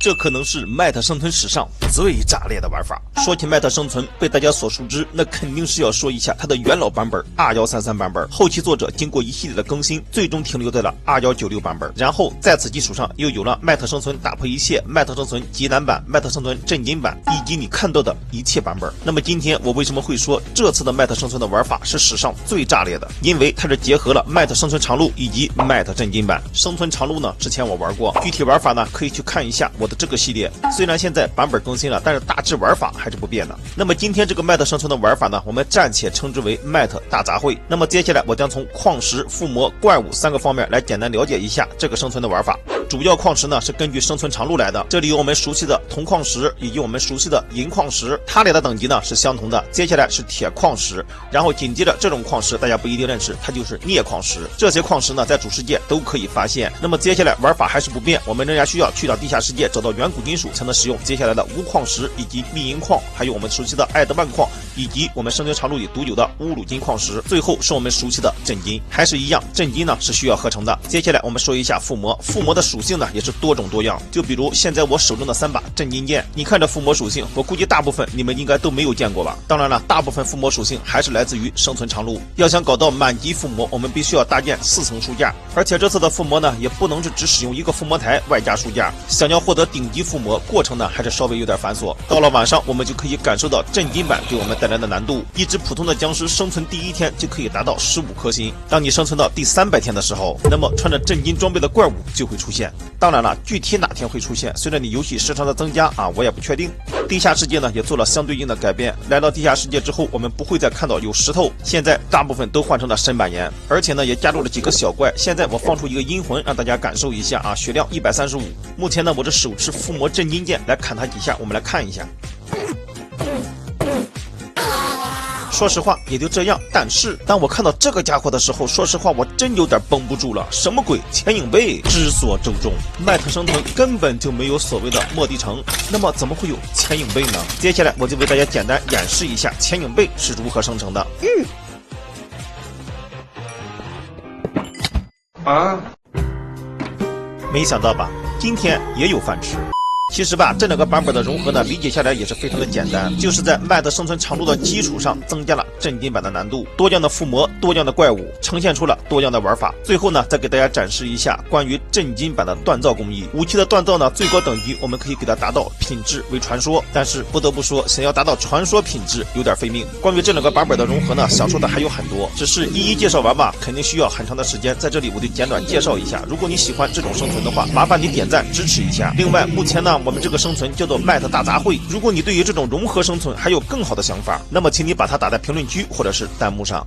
这可能是麦特生存史上最炸裂的玩法。说起麦特生存，被大家所熟知，那肯定是要说一下它的元老版本2133版本。后期作者经过一系列的更新，最终停留在了2196版本。然后在此基础上，又有了麦特生存打破一切、麦特生存极难版、麦特生存震惊版，以及你看到的一切版本。那么今天我为什么会说这次的麦特生存的玩法是史上最炸裂的？因为它是结合了麦特生存长路以及麦特震惊版。生存长路呢，之前我玩过，具体玩法呢可以去看一下我的这个系列。虽然现在版本更新了，但是大致玩法还是不变的。那么今天这个麦特生存的玩法呢，我们暂且称之为麦特大杂烩。那么接下来我将从矿石、附魔、怪物3个方面来简单了解一下这个生存的玩法。主要矿石呢是根据生存长路来的，这里有我们熟悉的铜矿石以及我们熟悉的银矿石，它俩的等级呢是相同的。接下来是铁矿石，然后紧接着这种矿石大家不一定认识，它就是镍矿石。这些矿石呢在主世界都可以发现。那么接下来玩法还是不变，我们仍然需要去到地下世界找到远古金属，才能使用接下来的钨矿石以及密银矿，还有我们熟悉的艾德曼矿，以及我们生存长路里独有的乌鲁金矿石。最后是我们熟悉的震金，还是一样，震金呢是需要合成的。接下来我们说一下附魔，附魔的属性呢也是多种多样。就比如现在我手中的3把震金剑，你看这附魔属性，我估计大部分你们应该都没有见过吧。当然了，大部分附魔属性还是来自于生存长路。要想搞到满级附魔，我们必须要搭建4层书架，而且这次的附魔呢也不能是只使用一个附魔台外加书架。想要获得顶级附魔，过程呢还是稍微有点繁琐。到了晚上，我们就可以感受到震惊版给我们带来的难度。一只普通的僵尸生存第1天就可以达到15颗星，当你生存到第300天的时候，那么穿着震惊装备的怪物就会出现。当然了，具体哪天会出现，随着你游戏时长的增加我也不确定。地下世界呢也做了相对应的改变，来到地下世界之后，我们不会再看到有石头，现在大部分都换成了深板岩，而且呢也加入了几个小怪。现在我放出一个阴魂让大家感受一下血量135。目前呢我这手持附魔震惊剑来砍他几下，我们来看一下。说实话也就这样，但是当我看到这个家伙的时候，说实话我真有点绷不住了。什么鬼？潜影背之所周中，麦特生存根本就没有所谓的末地城，那么怎么会有潜影背呢？接下来我就为大家简单演示一下潜影背是如何生成的。没想到吧，今天也有饭吃。其实吧，这2个版本的融合呢，理解下来也是非常的简单，就是在麦特生存长路的基础上增加了震惊版的难度，多样的附魔，多样的怪物，呈现出了多样的玩法。最后呢，再给大家展示一下关于震惊版的锻造工艺。武器的锻造呢，最高等级我们可以给它达到品质为传说，但是不得不说，想要达到传说品质有点费命。关于这2个版本的融合呢，想说的还有很多，只是一一介绍完吧，肯定需要很长的时间，在这里我就简短介绍一下。如果你喜欢这种生存的话，麻烦你点赞支持一下。另外，目前呢我们这个生存叫做麦特大杂烩，如果你对于这种融合生存还有更好的想法，那么请你把它打在评论区或者是弹幕上。